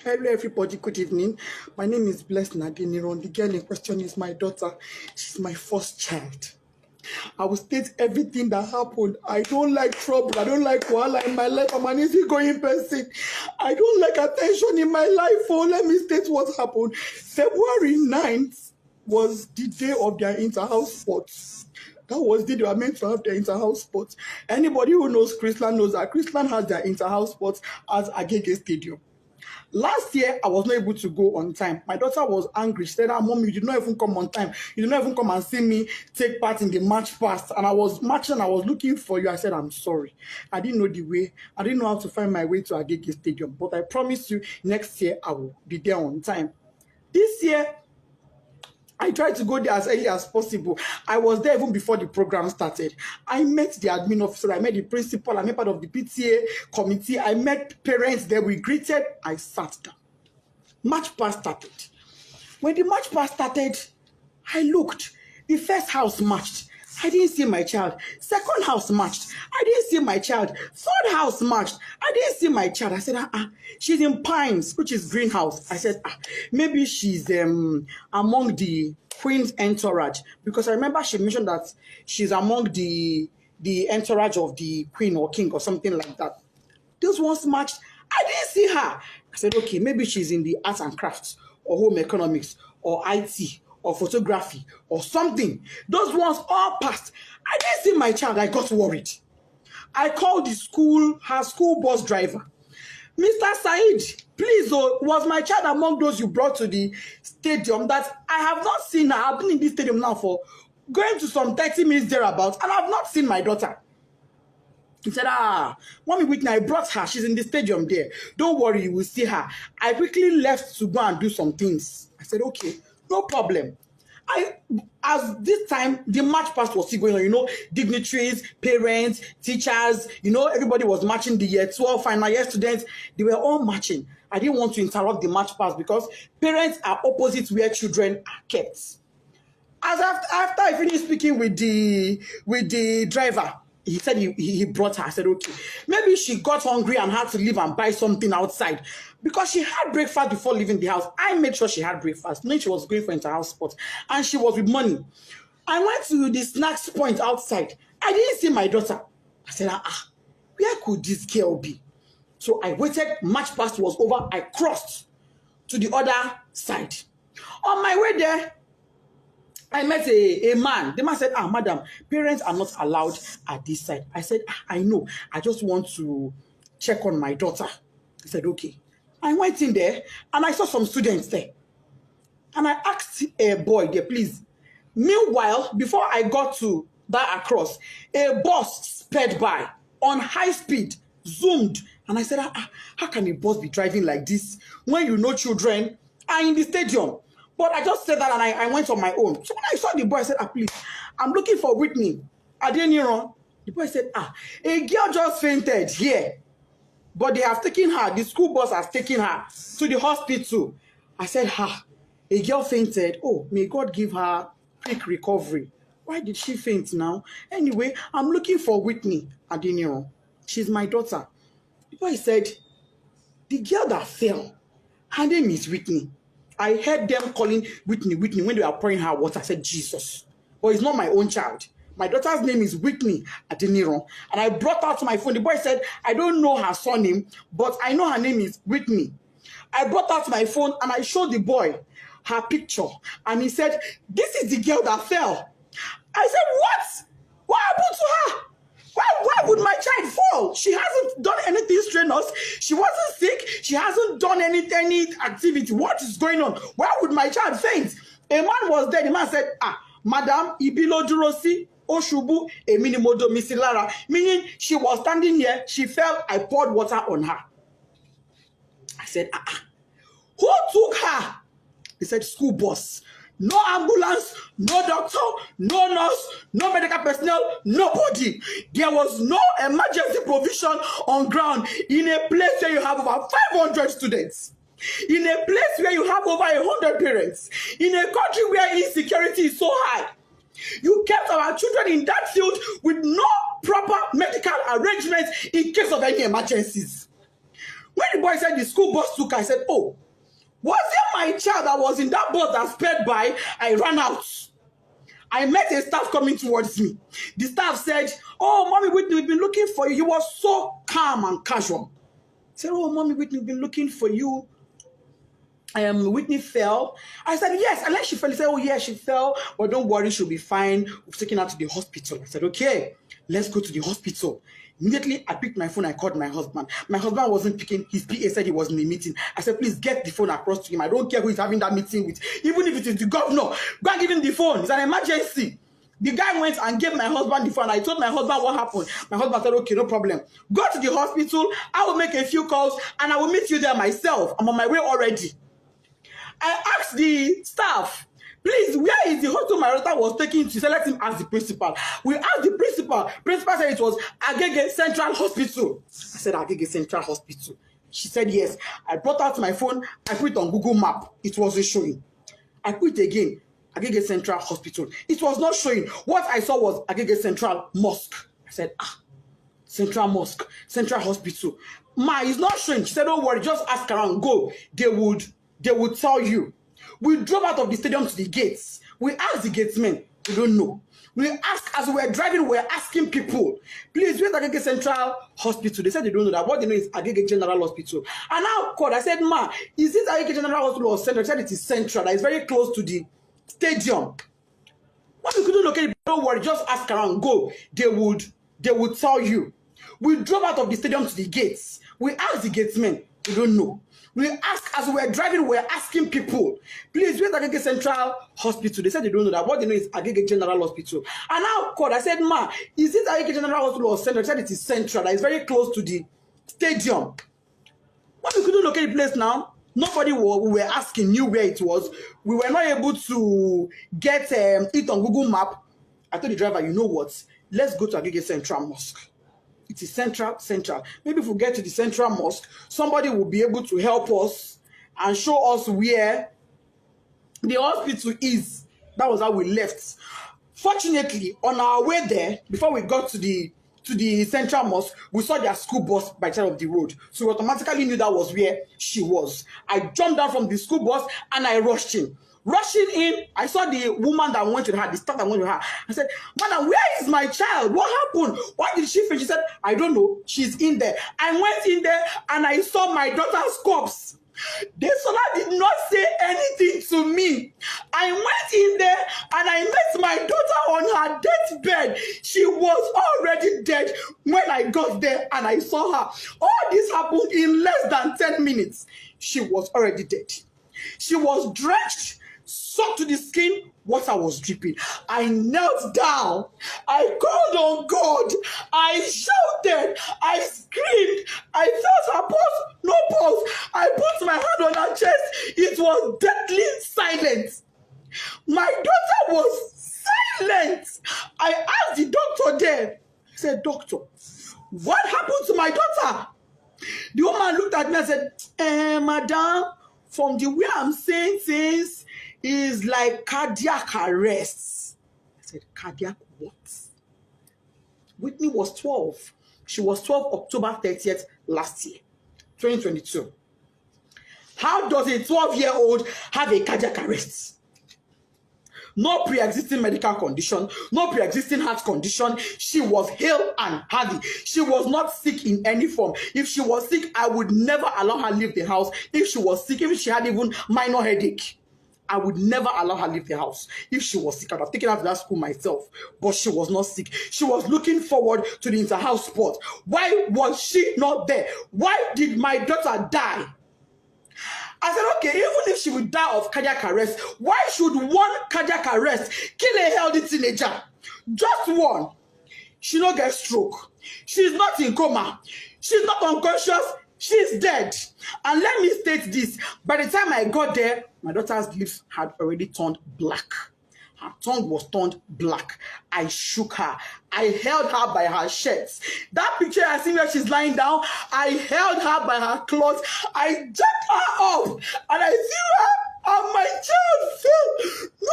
Hello everybody, good evening. My name is Blessed Nadine. The girl in question is my daughter. She's my first child. I will state everything that happened. I don't like trouble. I don't like wahala in my life. I'm an easygoing person. I don't like attention in my life. Oh, let me state what happened. February 9th was the day of their inter-house sports. That was the day they were meant to have their inter-house sports. Anybody who knows Chrisland knows that Chrisland has their inter-house sports at Agege Stadium. Last year, I was not able to go on time. My daughter was angry. She said, Mom, you did not even come on time. You did not even come and see me take part in the match past. And I was marching, I was looking for you. I said, I'm sorry. I didn't know the way. I didn't know how to find my way to Agege Stadium. But I promise you, next year, I will be there on time. This year, I tried to go there as early as possible. I was there even before the program started. I met the admin officer, I met the principal, I met part of the PTA committee, I met parents there, we greeted, I sat down. Match pass started. When the match pass started, I looked. The first house matched. I didn't see my child. Second house matched. I didn't see my child. Third house matched. I didn't see my child. I said, she's in Pines, which is greenhouse. I said, maybe she's among the queen's entourage. Because I remember she mentioned that she's among the entourage of the queen or king or something like that. Those ones matched. I didn't see her. I said, okay, maybe she's in the arts and crafts or home economics or IT or photography or something. Those ones all passed. I didn't see my child. I got worried. I called the school, her school bus driver. Mr. Said, please, was my child among those you brought to the stadium that I have not seen her? I've been in this stadium now for going to some 30 minutes thereabouts, and I've not seen my daughter. He said, Mommy Whitney, I brought her. She's in the stadium there. Don't worry, you will see her. I quickly left to go and do some things. I said, okay, no problem. As this time, the march past was still going on, dignitaries, parents, teachers, everybody was marching. The year 12 final year students, they were all marching. I didn't want to interrupt the march past because parents are opposite where children are kept. As after I finished speaking with the driver, he said he brought her. I said, okay. Maybe she got hungry and had to leave and buy something outside. Because she had breakfast before leaving the house. I made sure she had breakfast, knowing she was going for inter-house sports. And she was with money. I went to the snacks point outside. I didn't see my daughter. I said, where could this girl be? So I waited. Match past was over. I crossed to the other side. On my way there, I met a man. The man said, madam, parents are not allowed at this side. I said, I know. I just want to check on my daughter. He said, okay. I went in there and I saw some students there. And I asked a boy there, please. Meanwhile, before I got to that across, a bus sped by on high speed, zoomed. And I said, how can a bus be driving like this when children are in the stadium? But I just said that and I went on my own. So when I saw the boy, I said, please, I'm looking for Whitney. The boy said, a girl just fainted here. But they have taken her, the school bus has taken her to the hospital. I said, a girl fainted. Oh, may God give her quick recovery. Why did she faint now? Anyway, I'm looking for Whitney Adeniran. She's my daughter. The boy said, the girl that fell, her name is Whitney. I heard them calling Whitney when they were pouring her water. I said, Jesus. But it's not my own child. My daughter's name is Whitney Adeniran. And I brought out my phone. The boy said, I don't know her surname, but I know her name is Whitney. I brought out my phone and I showed the boy her picture. And he said, this is the girl that fell. I said, what? What happened to her? Why would my child fall? She hasn't done anything strenuous. She wasn't sick. She hasn't done any activity. What is going on? Why would my child faint? A man was there. The man said, Madam, ibilo durosi, oshubu, eminimodo misilara. Meaning she was standing here. She fell. I poured water on her. I said, who took her? He said, school bus. No ambulance, no doctor, no nurse, no medical personnel, nobody. There was no emergency provision on ground in a place where you have over 500 students. In a place where you have over 100 parents. In a country where insecurity is so high. You kept our children in that field with no proper medical arrangements in case of any emergencies. When the boy said the school bus took her, I said, oh, was it my child that was in that bus that sped by? I ran out. I met a staff coming towards me. The staff said, oh, Mommy Whitney, we've been looking for you. He was so calm and casual. I said, oh, Mommy Whitney, we've been looking for you. Whitney fell. I said, yes. And then she fell. He said, oh, yeah, she fell. But don't worry, she'll be fine. We've taken her to the hospital. I said, okay, let's go to the hospital. Immediately, I picked my phone. I called my husband. My husband wasn't picking. His PA said he was in a meeting. I said, please get the phone across to him. I don't care who he's having that meeting with. Even if it is the governor, go and give him the phone. It's an emergency. The guy went and gave my husband the phone. I told my husband what happened. My husband said, okay, no problem. Go to the hospital. I will make a few calls and I will meet you there myself. I'm on my way already. I asked the staff, please, where is the hospital my daughter was taken to? So let him ask the principal. We asked the principal. Principal said it was Agege Central Hospital. I said, Agege Central Hospital. She said, yes. I brought out my phone. I put it on Google Map. It wasn't showing. I put it again. Agege Central Hospital. It was not showing. What I saw was Agege Central Mosque. I said, Central Mosque, Central Hospital. Ma, it's not showing. She said, don't worry, just ask around. Go. They would tell you. We drove out of the stadium to the gates. We asked the gatesmen. We don't know. We asked, as we were driving, we were asking people, please, where's Agege Central Hospital? They said they don't know that. What they know is Agege General Hospital. And I called. I said, ma, is this Agege General Hospital or Central? They said it is Central. That is very close to the stadium. What we couldn't locate, don't worry, just ask around. Go. They would tell you. We drove out of the stadium to the gates. We asked the gatesmen. We don't know. We asked, as we were driving, we were asking people, please, where's Agege Central Hospital? They said they don't know that. What they know is Agege General Hospital. And I called. I said, ma, is this Agege General Hospital or Central? They said it is Central. That is very close to the stadium. What we couldn't locate the place now, nobody we were asking knew where it was. We were not able to get it on Google Map. I told the driver, you know what? Let's go to Agege Central Mosque. It is central. Maybe if we get to the Central Mosque, somebody will be able to help us and show us where the hospital is. That was how we left. Fortunately, on our way there, before we got to the Central Mosque, we saw their school bus by the side of the road. So we automatically knew that was where she was. I jumped down from the school bus and I rushed in. Rushing in, I saw the woman that went with her, the staff that went with her. I said, madam, where is my child? What happened? Why did she faint? She said, I don't know. She's in there. I went in there and I saw my daughter's corpse. The Sola did not say anything to me. I went in there and I met my daughter on her deathbed. She was already dead when I got there and I saw her. All this happened in less than 10 minutes. She was already dead. She was drenched, soaked to the skin. Water was dripping. I knelt down. I called on God. I shouted. I screamed. I felt her pulse. No pulse. I put my hand on her chest. It was deadly silent. My daughter was silent. I asked the doctor there. I said, doctor, what happened to my daughter? The woman looked at me and said, madam, from the way I'm saying things, is like cardiac arrest. I said, cardiac what? Whitney was 12. She was 12 October 30th last year, 2022. How does a 12-year-old have a cardiac arrest? No pre-existing medical condition, no pre-existing heart condition. She was hale and healthy. She was not sick in any form. If she was sick, I would never allow her leave the house. If she was sick, if she had even minor headache, I would never allow her leave the house. If she was sick, I would have taken her to that school myself. But she was not sick. She was looking forward to the inter-house sport. Why was she not there? Why did my daughter die? I said, okay, even if she would die of cardiac arrest, why should one cardiac arrest kill a healthy teenager? Just one. She don't get stroke. She's not in coma. She's not unconscious. She's dead. And let me state this. By the time I got there, my daughter's lips had already turned black. Her tongue was turned black. I shook her. I held her by her shirts. That picture I see where she's lying down, I held her by her clothes. I jacked her up and I threw her and my child fell. No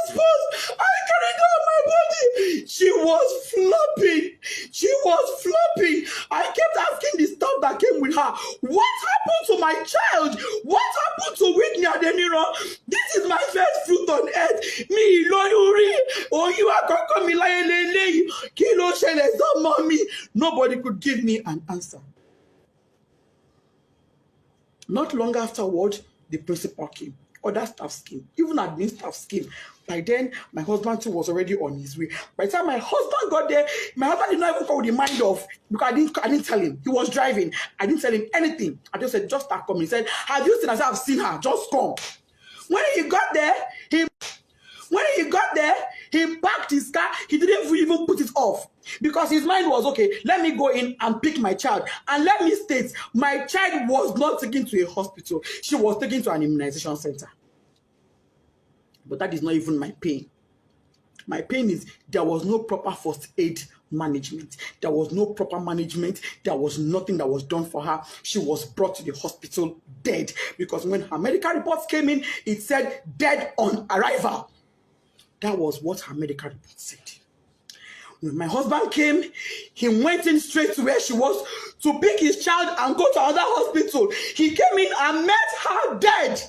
response. I carried her on my body. She was flopping. She was flopping. I kept asking the staff that came with her, what to Whitney Adeniro. This is my first fruit on earth. Me, Lori, oh, you are going to Kilo Shele, mommy. Nobody could give me an answer. Not long afterward, the principal came. Other staff came. Even admin staff came. By then, my husband too was already on his way. By the time my husband got there, my husband did not even go with the mind of, because I didn't tell him. He was driving. I didn't tell him anything. I just said, just start coming. He said, have you seen her? I said, I've seen her. Just come. When he got there, he parked his car. He didn't even put it off because his mind was, okay, let me go in and pick my child. And let me state, my child was not taken to a hospital. She was taken to an immunization center. But that is not even my pain. My pain is there was no proper first aid management. There was no proper management. There was nothing that was done for her. She was brought to the hospital dead because when her medical reports came in, it said dead on arrival. That was what her medical report said. When my husband came, he went in straight to where she was to pick his child and go to another hospital. He came in and met her dead.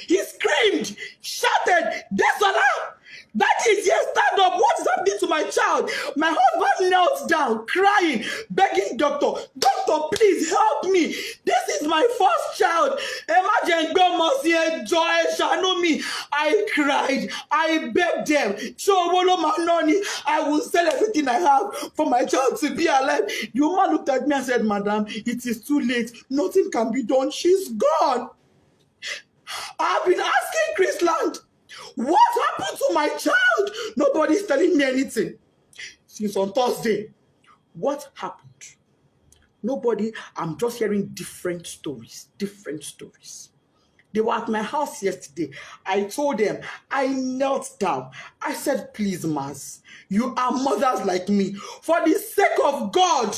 He screamed, shouted, Desola! That is, yes, stand up. What is happening to my child? My husband knelt down, crying, begging doctor, please help me. This is my first child. Imagine God must enjoy, shall me. I cried. I begged them. I will sell everything I have for my child to be alive. The woman looked at me and said, Madam, it is too late. Nothing can be done. She's gone. I've been asking Chrisland, what happened to my child? Nobody's telling me anything. Since on Thursday, what happened? Nobody, I'm just hearing different stories. They were at my house yesterday. I told them, I knelt down. I said, please, Mas, you are mothers like me. For the sake of God,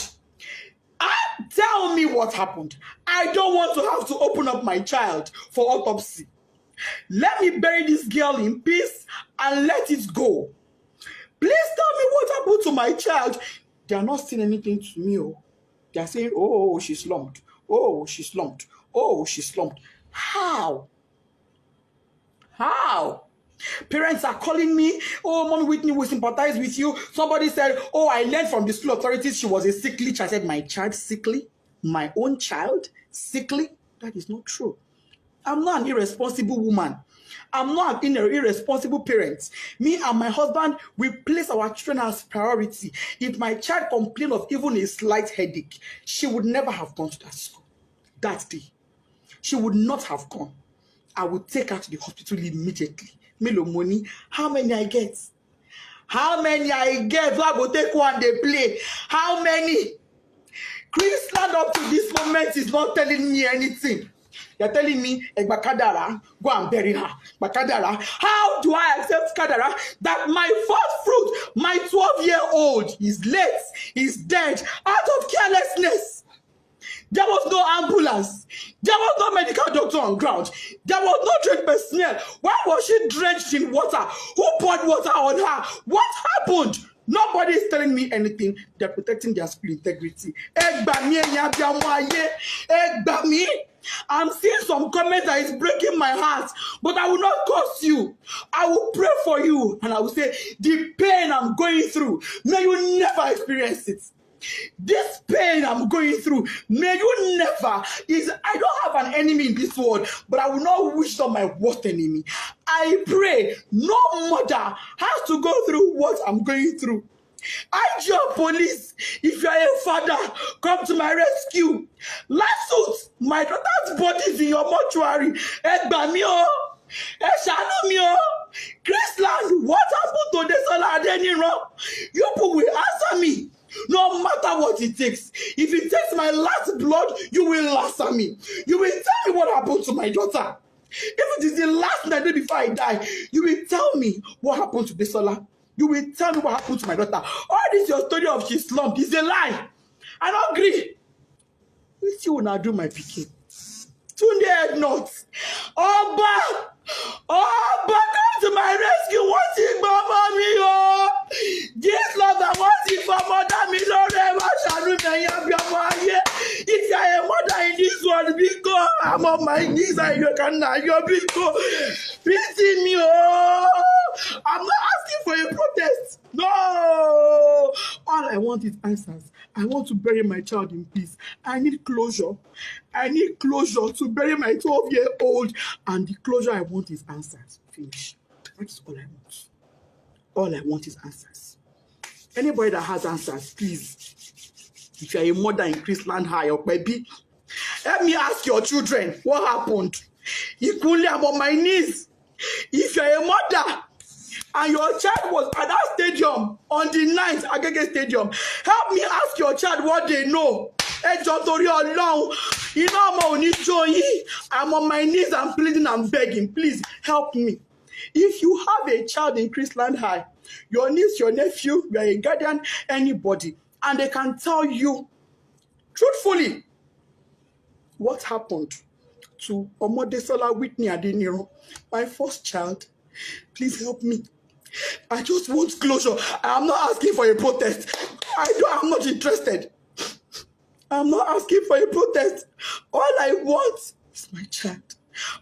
tell me what happened. I don't want to have to open up my child for autopsy. Let me bury this girl in peace and let it go. Please tell me what happened to my child. They are not saying anything to me. Oh. They are saying, oh, she slumped. Oh, she slumped. Oh, she slumped. How? Parents are calling me, oh, Mommy Whitney will sympathize with you. Somebody said, oh, I learned from the school authorities she was a sickly child. I said, my child sickly? My own child sickly? That is not true. I'm not an irresponsible woman. I'm not an irresponsible parent. Me and my husband, we place our children as priority. If my child complained of even a slight headache, she would never have gone to that school that day. She would not have gone. I would take her to the hospital immediately. Melo money. How many I get? How many I get? So I go take one, they play. How many? Chrisland up to this moment is not telling me anything. They're telling me, Bakadara, go and bury her. Bakadara. How do I accept Kadara that my first fruit, my 12-year-old, is late, is dead, out of carelessness? There was no ambulance. There was no medical doctor on ground. There was no trained personnel. Why was she drenched in water? Who poured water on her? What happened? Nobody is telling me anything. They're protecting their school integrity. I'm seeing some comments that is breaking my heart, but I will not curse you. I will pray for you, and I will say, the pain I'm going through, may you never experience it. This pain I'm going through, may you never. I don't have an enemy in this world, but I will not wish on my worst enemy. I pray no mother has to go through what I'm going through. IGO police, if you are a father, come to my rescue. Last suit, my daughter's body is in your mortuary. Chrisland, what happened to Desola Adeniro? You people will answer me. No matter what it takes. If it takes my last blood, you will answer me. You will tell me what happened to my daughter. If it is the last night before I die, you will tell me what happened to Desola. You will tell me what happened to my daughter. All this your story of she slumped is a lie. I don't agree. Which you will not do, my picking. Tunde not. Oba, come to my rescue. What's it, Mama me? Oh, this love I want it for mother me. Lord, if you are a mother in this world, Biko, I'm on my knees and you can now. You're Biko. Pity me, oh. I'm not asking for a protest. No. All I want is answers. I want to bury my child in peace. I need closure. I need closure to bury my 12-year-old. And the closure I want is answers. Finish. That's all I want. All I want is answers. Anybody that has answers, please. If you're a mother in Chrisland High or baby, help me ask your children what happened. Equally, I'm on my knees. If you're a mother and your child was at that stadium on the 9th Agege Stadium, help me ask your child what they know. I'm on my knees, I'm pleading, I'm begging. Please help me. If you have a child in Chrisland High, your niece, your nephew, you are a guardian, anybody, and they can tell you truthfully what happened to Omodesola Whitney Adeniro, my first child, please help me. I just want closure. I am not asking for a protest. I'm not interested. I'm not asking for a protest. All I want is my child.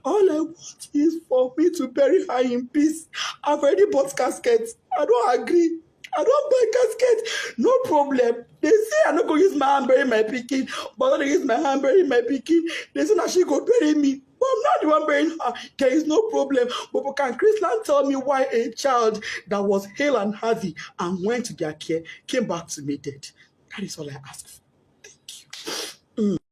All I want is for me to bury her in peace. I've already bought caskets. I don't agree. I don't buy casket. No problem. They say I'm not going to use my hand bury my pikin, but I'm going to use my hand bury my pikin. They say that she go bury me. But I'm not the one burying her. There is no problem. But can Chrisland tell me why a child that was hale and healthy and went to their care came back to me dead? That is all I ask for. Thank you.